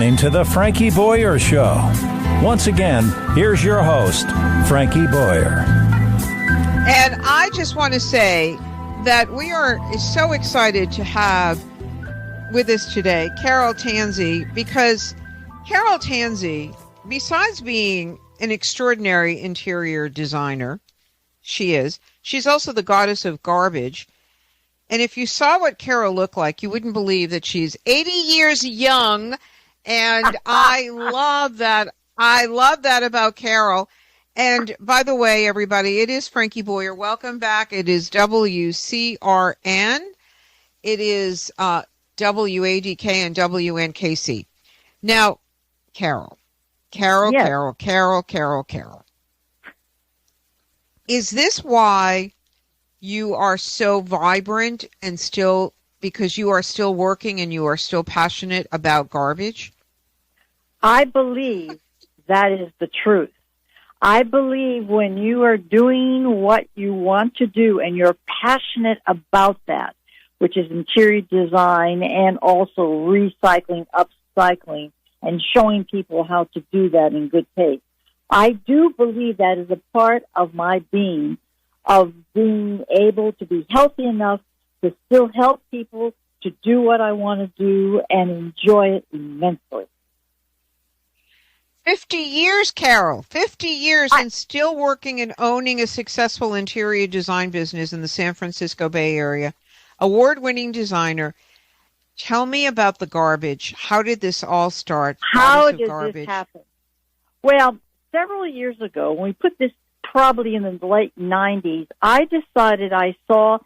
listening to The Frankie Boyer Show. Once again, here's your host, Frankie Boyer. And I just want to say that we are so excited to have with us today Carol Tanzi, because Carol Tanzi, besides being an extraordinary interior designer, she's also the goddess of garbage. And if you saw what Carol looked like, you wouldn't believe that she's 80 years young. And I love that. I love that about Carol. And by the way, everybody, it is Frankie Boyer. Welcome back. It is WCRN. It is WADK and WNKC. Now, Carol. Yes. Carol. Is this why you are so vibrant and still, because you are still working and you are still passionate about garbage? I believe that is the truth. I believe when you are doing what you want to do and you're passionate about that, which is interior design and also recycling, upcycling, and showing people how to do that in good taste. I do believe that is a part of my being, of being able to be healthy enough to still help people to do what I want to do and enjoy it immensely. 50 years, Carol. 50 years and still working and owning a successful interior design business in the San Francisco Bay Area. Award-winning designer. Tell me about the garbage. How did this all start? How did this happen? Well, several years ago, when we put this probably in the late 90s, I decided I saw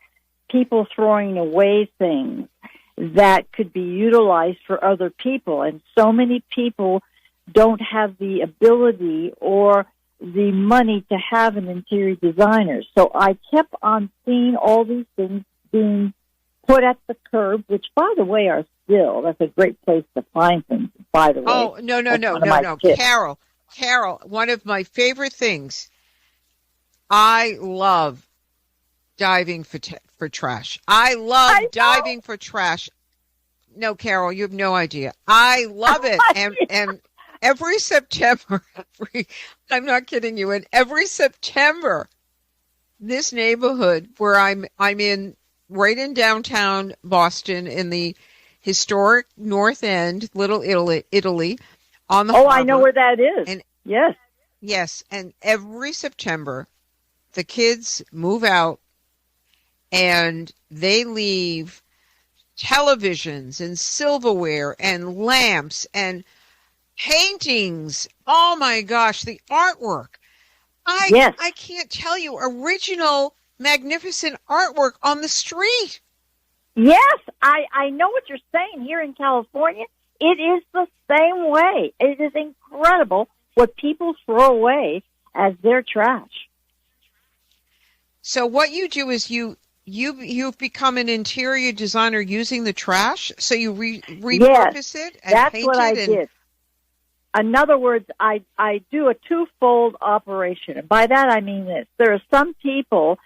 people throwing away things that could be utilized for other people. And so many people don't have the ability or the money to have an interior designer. So I kept on seeing all these things being put at the curb, which, by the way, are still, that's a great place to find things, by the way. Oh, no. Carol, one of my favorite things, I love diving for trash. I love diving for trash. No, Carol, you have no idea. I love it. And every September, I'm not kidding you, and every September, this neighborhood where I'm in, right in downtown Boston, in the historic North End, Little Italy, on the harbor. I know where that is. And yes, and every September, the kids move out, and they leave televisions and silverware and lamps and paintings. Oh my gosh, the artwork. I can't tell you, original, magnificent artwork on the street. Yes, I know what you're saying. Here in California, it is the same way. It is incredible what people throw away as their trash. So what you do is you've become an interior designer using the trash. So you repurpose it and that's paint what it. I did. In other words, I do a twofold operation. And by that I mean this. There are some people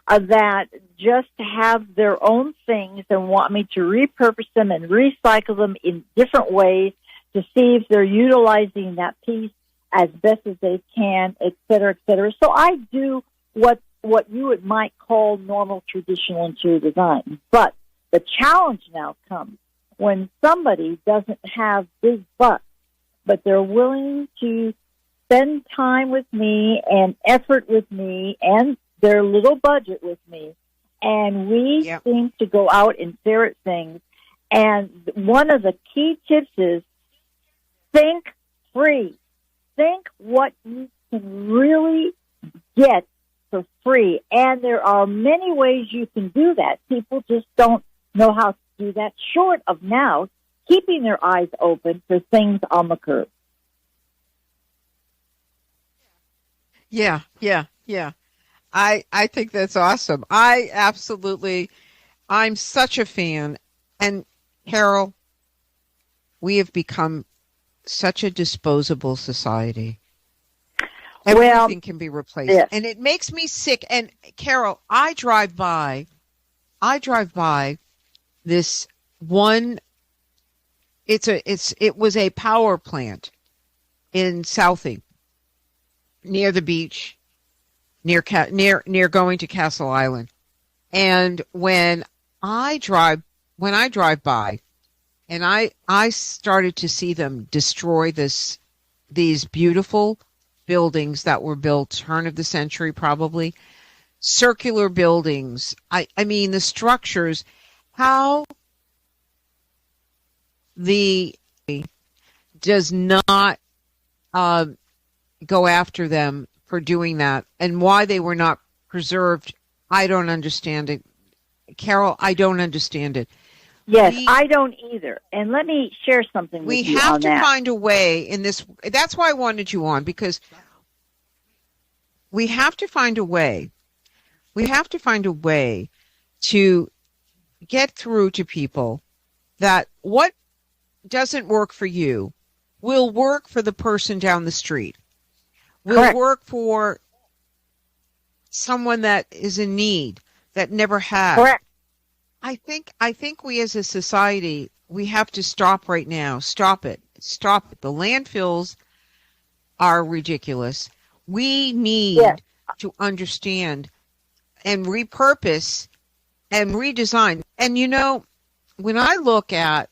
that just have their own things and want me to repurpose them and recycle them in different ways to see if they're utilizing that piece as best as they can, et cetera, et cetera. So I do what you might call normal traditional interior design. But the challenge now comes when somebody doesn't have big bucks, but they're willing to spend time with me and effort with me and their little budget with me. And we seem to go out and ferret things. And one of the key tips is think free. Think what you can really get for free. And there are many ways you can do that. People just don't know how to do that, short of now keeping their eyes open for things on the curb. Yeah. I think that's awesome. I'm such a fan. And Carol, we have become such a disposable society. Everything can be replaced. Yes. And it makes me sick. And Carol, I drive by this one it was a power plant in Southie, near the beach, near going to Castle Island. And when I drive by, and I started to see them destroy these beautiful buildings that were built turn of the century, probably circular buildings. I mean the structures, how the does not go after them for doing that, and why they were not preserved. I don't understand it, Carol. I don't understand it. Yes, I don't either. And let me share something with you on that. We have to find a way in this. That's why I wanted you on, because we have to find a way. We have to find a way to get through to people that what doesn't work for you will work for the person down the street. Will Correct. Work for someone that is in need, that never had. Correct. I think we as a society, we have to stop right now. Stop it. Stop it. The landfills are ridiculous. We need to understand and repurpose and redesign. And you know, when I look at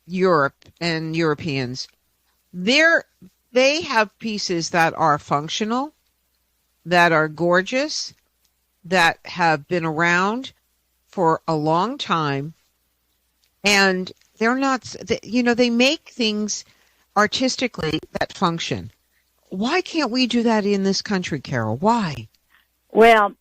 Europe and Europeans, they have pieces that are functional, that are gorgeous, that have been around for a long time, and they're not, you know, they make things artistically that function. Why can't we do that in this country, Carol? Why? Well,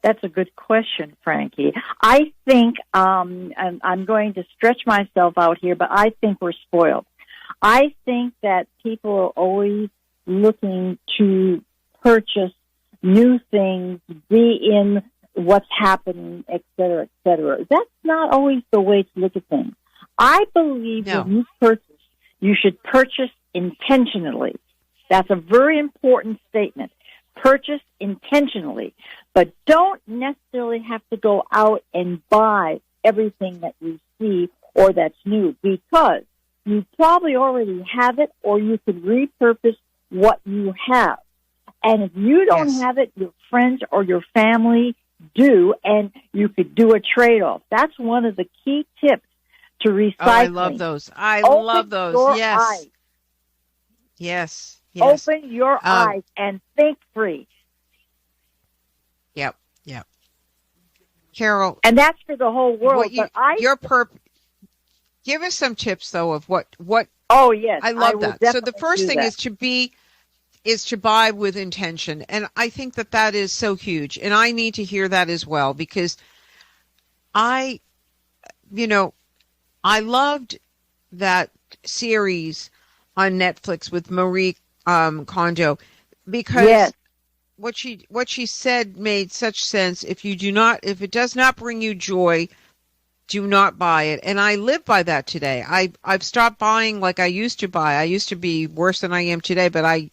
that's a good question, Frankie. I think, and I'm going to stretch myself out here, but I think we're spoiled. I think that people are always looking to purchase new things, be in what's happening, et cetera, et cetera. That's not always the way to look at things. I believe when you purchase, you should purchase intentionally. That's a very important statement. Purchase intentionally, but don't necessarily have to go out and buy everything that you see or that's new, because you probably already have it, or you could repurpose what you have. And if you don't have it, your friends or your family do, and you could do a trade-off. That's one of the key tips to recycling. Oh, I love those. I love those. Yes. Eyes. Yes. Yes. Open your eyes and think free. Yep. Yep. Carol. And that's for the whole world. Give us some tips though of what. Oh yes, I love that. So the first thing is to buy with intention, and I think that is so huge, and I need to hear that as well, because I loved that series on Netflix with Marie Kondo, because what she said made such sense. If it does not bring you joy, do not buy it. And I live by that today. I've stopped buying like I used to buy. I used to be worse than I am today, but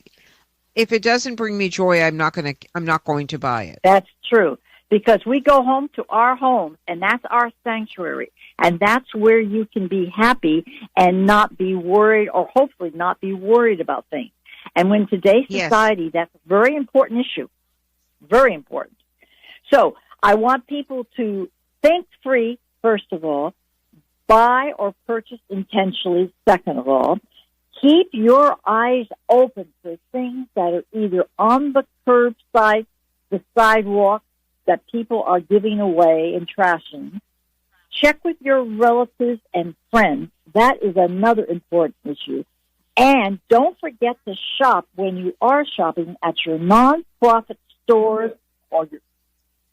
if it doesn't bring me joy, I'm not going to buy it. That's true, because we go home to our homes, and that's our sanctuary, and that's where you can be happy and not be worried, or hopefully not be worried about things. And when today's society, that's a very important issue, very important. So I want people to think free, first of all, buy or purchase intentionally, second of all. Keep your eyes open for things that are either on the curbside, the sidewalk, that people are giving away and trashing. Check with your relatives and friends. That is another important issue. And don't forget to shop when you are shopping at your non-profit stores or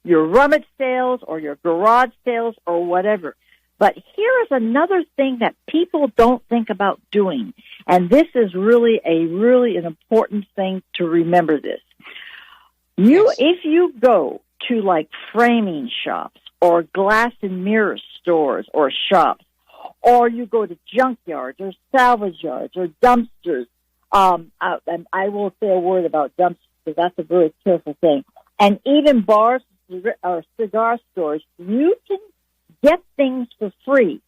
your rummage sales or your garage sales or whatever. But here is another thing that people don't think about doing, and this is really an important thing to remember this. If you go to like framing shops or glass and mirror stores or shops, or you go to junkyards or salvage yards or dumpsters, and I will say a word about dumpsters because that's a very careful thing, and even bars or cigar stores, you can get things for free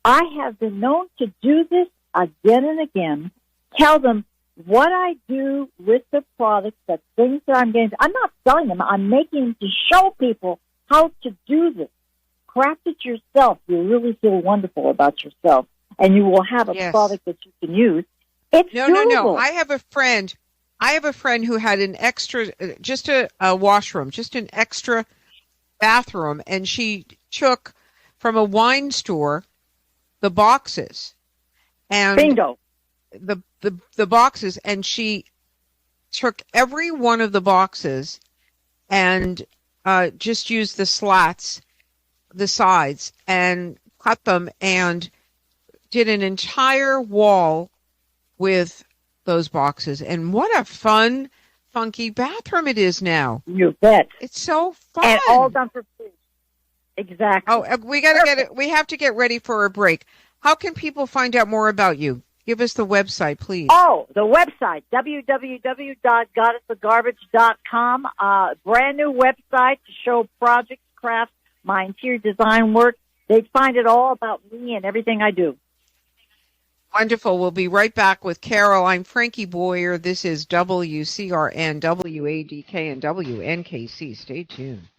I have been known to do this again and again, tell them what I do with the products, the things that I'm getting. I'm not selling them. I'm making them to show people how to do this. Craft it yourself. You'll really feel wonderful about yourself, and you will have a product that you can use. It's doable. No. I have a friend who had an extra, just a washroom, just an extra bathroom, and she took from a wine store the boxes and bingo. The boxes, and she took every one of the boxes and just used the slats, the sides, and cut them and did an entire wall with those boxes. And what a fun, funky bathroom it is now. You bet. It's so fun. And all done for free. Exactly. Oh, we got to get it. We have to get ready for a break. How can people find out more about you? Give us the website, please. Oh, the website, www.goddessofgarbage.com. Brand new website to show projects, crafts, my interior design work. They find it all about me and everything I do. Wonderful. We'll be right back with Carol. I'm Frankie Boyer. This is WCRN, WADK, and WNKC. Stay tuned.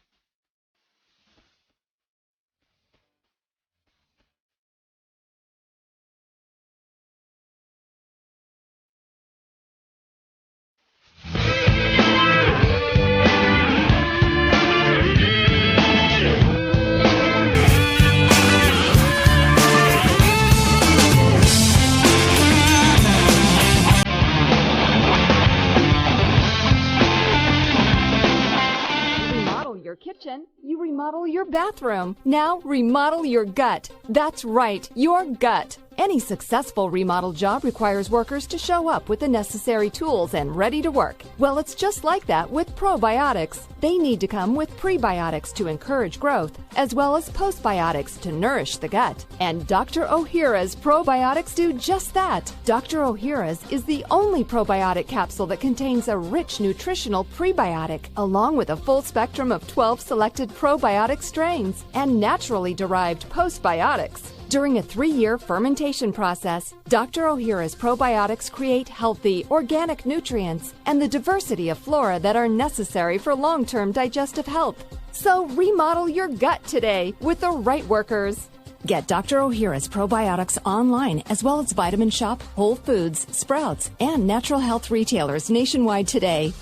Kitchen, you remodel your bathroom. Now remodel your gut. That's right, your gut. Any successful remodel job requires workers to show up with the necessary tools and ready to work. Well, it's just like that with probiotics. They need to come with prebiotics to encourage growth, as well as postbiotics to nourish the gut. And Dr. Ohhira's probiotics do just that. Dr. Ohhira's is the only probiotic capsule that contains a rich nutritional prebiotic, along with a full spectrum of 12 selected probiotic strains and naturally derived postbiotics. During a 3-year fermentation process, Dr. Ohhira's probiotics create healthy, organic nutrients and the diversity of flora that are necessary for long-term digestive health. So remodel your gut today with the right workers. Get Dr. Ohhira's probiotics online, as well as Vitamin Shop, Whole Foods, Sprouts, and natural health retailers nationwide today.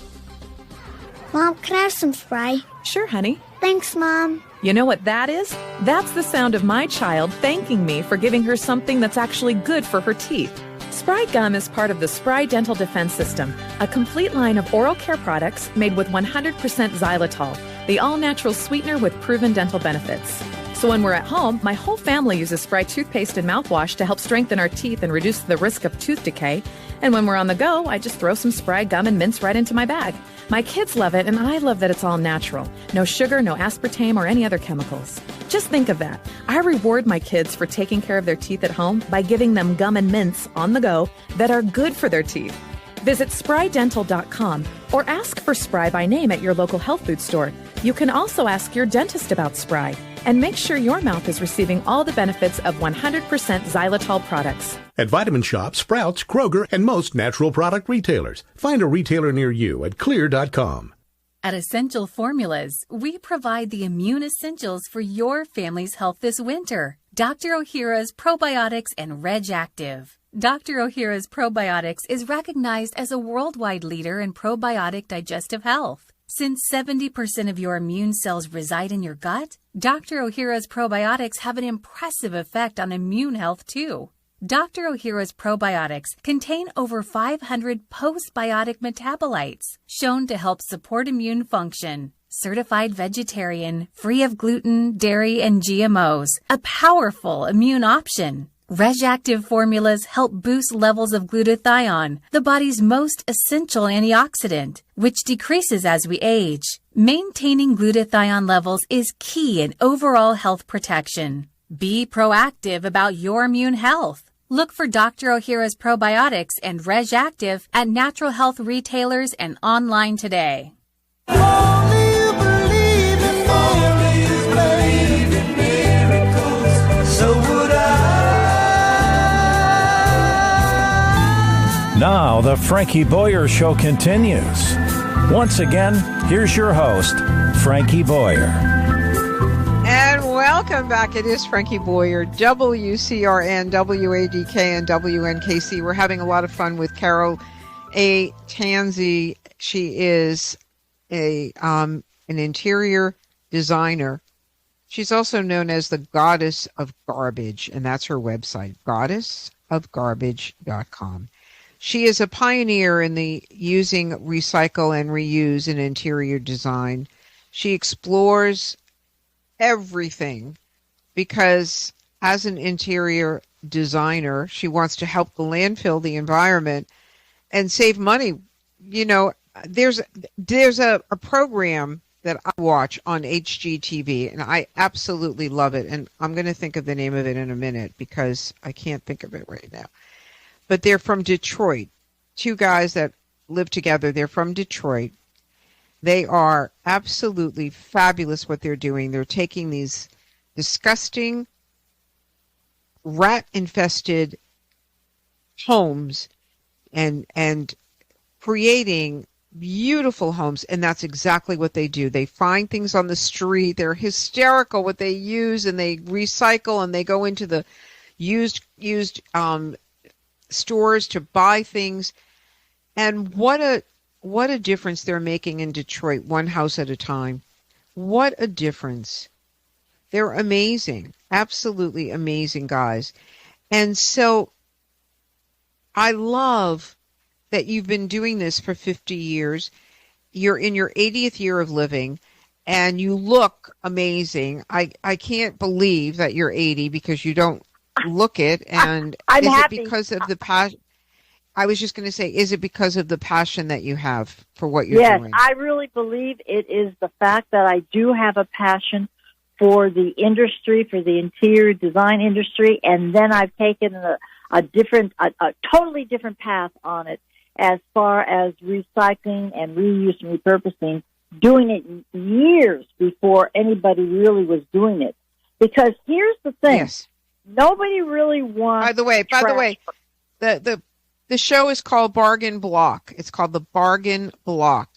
Mom, can I have some spray? Sure, honey. Thanks, Mom. You know what that is? That's the sound of my child thanking me for giving her something that's actually good for her teeth. Spry Gum is part of the Spry Dental Defense System, a complete line of oral care products made with 100% xylitol, the all-natural sweetener with proven dental benefits. So when we're at home, my whole family uses Spry toothpaste and mouthwash to help strengthen our teeth and reduce the risk of tooth decay. And when we're on the go, I just throw some Spry Gum and mints right into my bag. My kids love it, and I love that it's all natural. No sugar, no aspartame, or any other chemicals. Just think of that. I reward my kids for taking care of their teeth at home by giving them gum and mints on the go that are good for their teeth. Visit sprydental.com or ask for Spry by name at your local health food store. You can also ask your dentist about Spry and make sure your mouth is receiving all the benefits of 100% xylitol products. At Vitamin Shop, Sprouts, Kroger, and most natural product retailers. Find a retailer near you at clear.com. At Essential Formulas, we provide the immune essentials for your family's health this winter. Dr. Ohhira's Probiotics and Reg Active. Dr. Ohhira's Probiotics is recognized as a worldwide leader in probiotic digestive health. Since 70% of your immune cells reside in your gut, Dr. Ohhira's probiotics have an impressive effect on immune health too. Dr. Ohhira's probiotics contain over 500 postbiotic metabolites shown to help support immune function. Certified vegetarian, free of gluten, dairy, and GMOs, a powerful immune option. Reg Active formulas help boost levels of glutathione, the body's most essential antioxidant, which decreases as we age. Maintaining glutathione levels is key in overall health protection. Be proactive about your immune health. Look for Dr. Ohhira's Probiotics and Reg Active at natural health retailers and online today. Only you believe in miracles, so would I. Now the Frankie Boyer Show continues. Once again, here's your host, Frankie Boyer. And welcome back. It is Frankie Boyer, WCRN, WADK, and WNKC. We're having a lot of fun with Carol Tanzi. She is an interior designer. She's also known as the Goddess of Garbage, and that's her website, goddessofgarbage.com. She is a pioneer in the using recycle and reuse in interior design. She explores everything because as an interior designer, she wants to help the landfill, the environment, and save money. You know, there's a program that I watch on HGTV, and I absolutely love it. And I'm going to think of the name of it in a minute because I can't think of it right now. But they're from Detroit. Two guys that live together. They're from Detroit. They are absolutely fabulous what they're doing. They're taking these disgusting, rat-infested homes and creating beautiful homes, and that's exactly what they do. They find things on the street. They're hysterical what they use, and they recycle, and they go into the used stores to buy things. And what a difference they're making in Detroit, one house at a time. What a difference. They're amazing, absolutely amazing guys. And so I love that you've been doing this for 50 years. You're in your 80th year of living, and you look amazing. I can't believe that you're 80 because you don't look it. And I'm is happy. it because of the passion? I was just going to say, is it because of the passion that you have for what you're doing? Yes, I really believe it is the fact that I do have a passion for the industry, for the interior design industry, and then I've taken a totally different path on it as far as recycling and reuse and repurposing, doing it years before anybody really was doing it. Because here's the thing. Yes. Nobody really wants... By the way, the show is called Bargain Block. It's called the Bargain Block.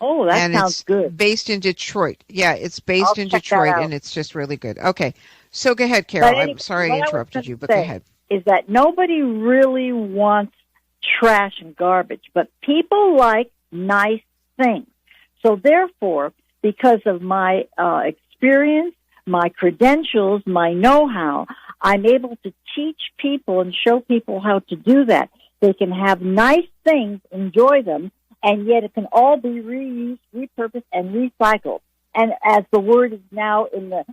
Oh, that sounds good. It's based in Detroit. Yeah, it's based in Detroit, and it's just really good. Okay, so go ahead, Carol. Anyway, I'm sorry I interrupted you, but go ahead. Is that nobody really wants trash and garbage, but people like nice things. So therefore, because of my experience, my credentials, my know-how, I'm able to teach people and show people how to do that. They can have nice things, enjoy them, and yet it can all be reused, repurposed, and recycled. And as the word is now in the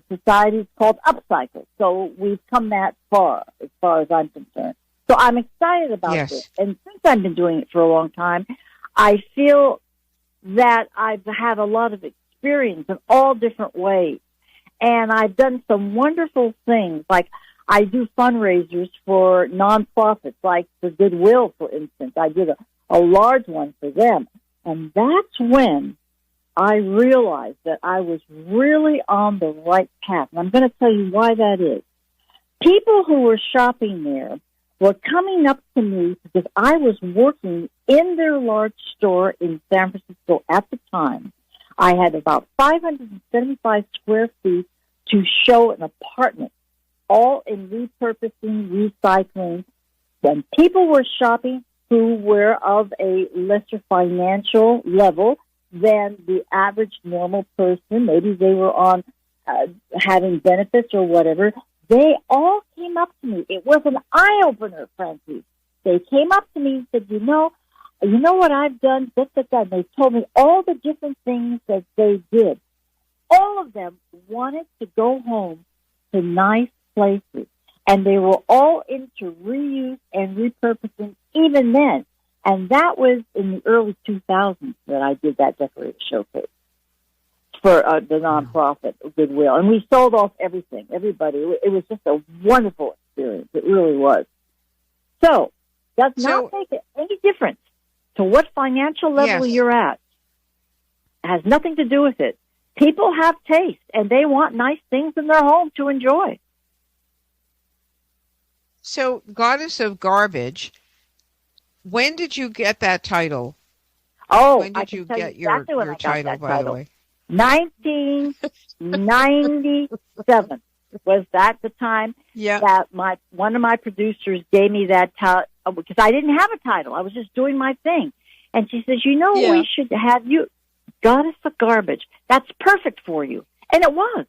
society, it's called upcycle. So we've come that far as I'm concerned. So I'm excited about this. And since I've been doing it for a long time, I feel that I've had a lot of experience in all different ways. And I've done some wonderful things, like I do fundraisers for nonprofits, like the Goodwill, for instance. I did a large one for them. And that's when I realized that I was really on the right path. And I'm going to tell you why that is. People who were shopping there were coming up to me because I was working in their large store in San Francisco at the time. I had about 575 square feet to show an apartment, all in repurposing, recycling. And people were shopping who were of a lesser financial level than the average normal person. Maybe they were on having benefits or whatever. They all came up to me. It was an eye-opener, Frankie. They came up to me and said, you know what I've done? They told me all the different things that they did. All of them wanted to go home to nice places. And they were all into reuse and repurposing even then. And that was in the early 2000s that I did that decorated showcase for the nonprofit Goodwill. And we sold off everything, everybody. It was just a wonderful experience. It really was. So, does not make any difference to what financial level you're at. It has nothing to do with it. People have taste, and they want nice things in their home to enjoy. So, Goddess of Garbage, When did you get that title? Oh, When did you get your title, by the way? 1997 was that the time that one of my producers gave me that title, because I didn't have a title. I was just doing my thing. And she says, we should have you, Goddess of Garbage. That's perfect for you. And it was.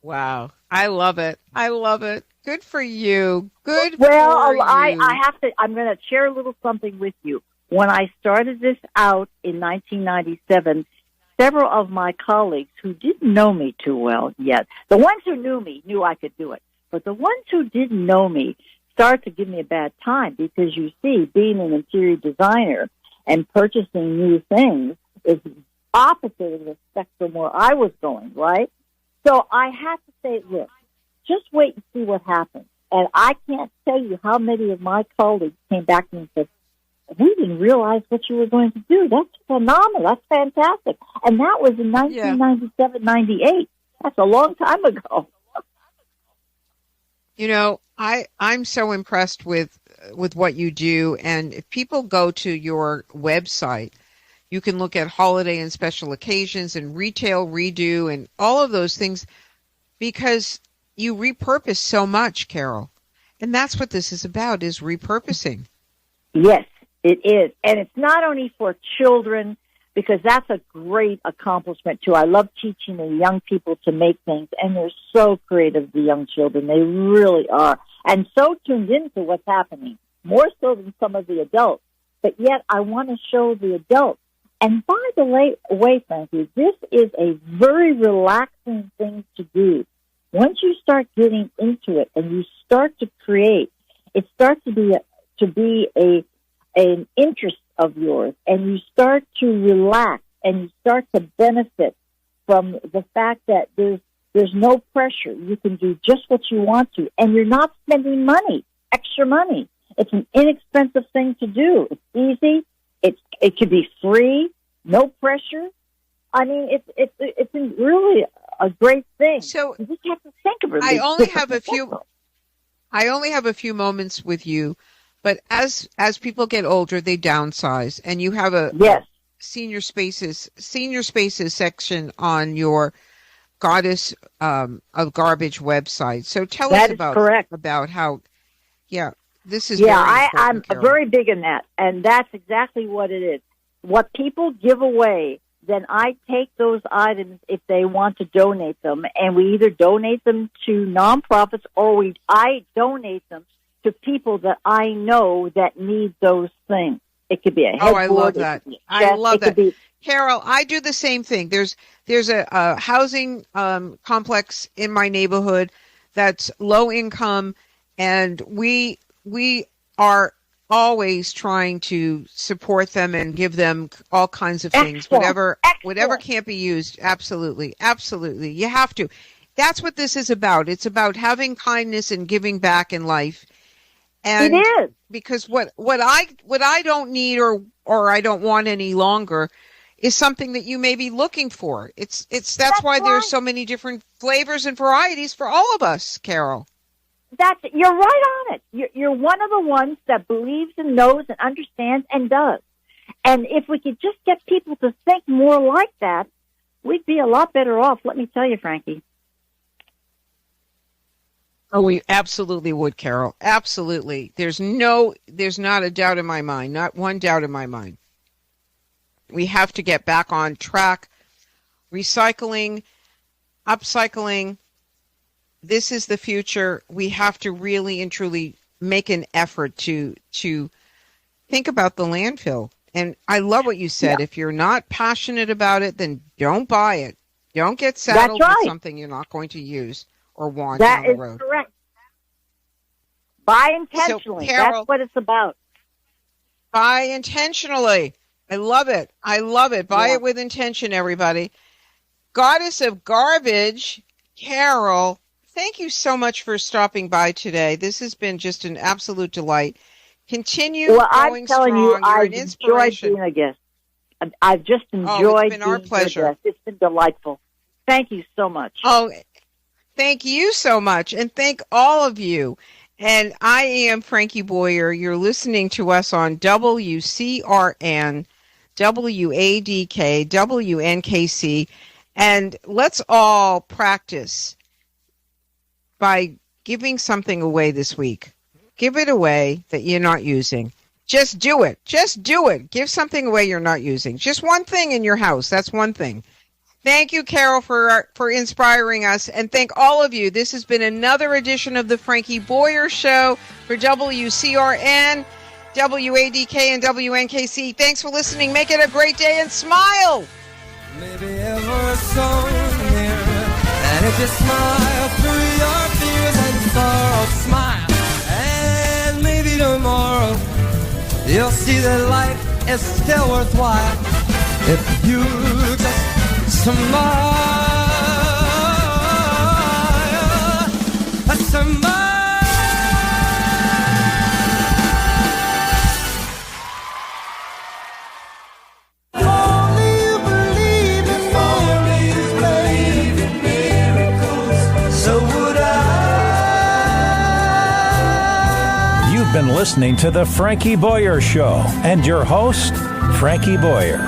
Wow. I love it. I love it. Good for you. Good well, for you. I have to, I'm going to share a little something with you. When I started this out in 1997, several of my colleagues who didn't know me too well yet, the ones who knew me knew I could do it. But the ones who didn't know me started to give me a bad time because, you see, being an interior designer and purchasing new things is opposite of the spectrum where I was going, right? So I had to say, look, just wait and see what happens. And I can't tell you how many of my colleagues came back to me and said, we didn't realize what you were going to do. That's phenomenal. That's fantastic. And that was in 1997, 98. That's a long time ago. I'm so impressed with what you do. And if people go to your website, you can look at holiday and special occasions and retail redo and all of those things because you repurpose so much, Carol. And that's what this is about, is repurposing. Yes, it is. And it's not only for children, because that's a great accomplishment, too. I love teaching the young people to make things, and they're so creative, the young children. They really are. And so tuned into what's happening, more so than some of the adults. But yet I want to show the adults. And by the way, Frankie, this is a very relaxing thing to do. Once you start getting into it and you start to create, it starts to be an interest of yours, and you start to relax and you start to benefit from the fact that there's no pressure. You can do just what you want to, and you're not spending extra money. It's an inexpensive thing to do. It's easy. It could be free, no pressure. I mean, it's really a great thing. So you just have to think of it. I only have a few moments with you, but as people get older, they downsize, and you have a senior spaces section on your Goddess of Garbage website. So tell us about how. Yeah, this is I'm very big in that, and that's exactly what it is. What people give away, then I take those items if they want to donate them, and we either donate them to nonprofits or I donate them to people that I know that need those things. It could be a headboard. Oh, I love that. I love that. Carol, I do the same thing. There's a housing complex in my neighborhood that's low income, and we are always trying to support them and give them all kinds of things, whatever can't be used. Absolutely. You have to. That's what this is about. It's about having kindness and giving back in life. And it is. Because what I don't need or I don't want any longer is something that you may be looking for. That's why there's so many different flavors and varieties for all of us, Carol. You're right on it. You're one of the ones that believes and knows and understands and does. And if we could just get people to think more like that, we'd be a lot better off, let me tell you, Frankie. Oh, we absolutely would, Carol. Absolutely. There's not a doubt in my mind, not one doubt in my mind. We have to get back on track. Recycling, upcycling, this is the future. We have to really and truly make an effort to think about the landfill. And I love what you said. Yeah. If you're not passionate about it, then don't buy it. Don't get saddled with something you're not going to use or want down the road. That is correct. Buy intentionally. So, Carol, that's what it's about. Buy intentionally. I love it. Buy it with intention, everybody. Goddess of Garbage, Carol, thank you so much for stopping by today. This has been just an absolute delight. Continue going I'm telling strong. You, I've enjoyed being a guest. I've just enjoyed it's been our pleasure. It's been delightful. Thank you so much. Oh, thank you so much. And thank all of you. And I am Frankie Boyer. You're listening to us on WCRN, WADK, WNKC. And let's all practice by giving something away this week. Give it away that you're not using. Just do it. Just do it. Give something away you're not using. Just one thing in your house. That's one thing. Thank you, Carol, for inspiring us. And thank all of you. This has been another edition of the Frankie Boyer Show for WCRN, WADK, and WNKC. Thanks for listening. Make it a great day and smile. Maybe ever so near. And if you smile through your fears and sorrow, smile. And maybe tomorrow you'll see that life is still worthwhile. If you just smile, smile. Only you believe in miracles, so would I. You've been listening to The Frankie Boyer Show and your host, Frankie Boyer.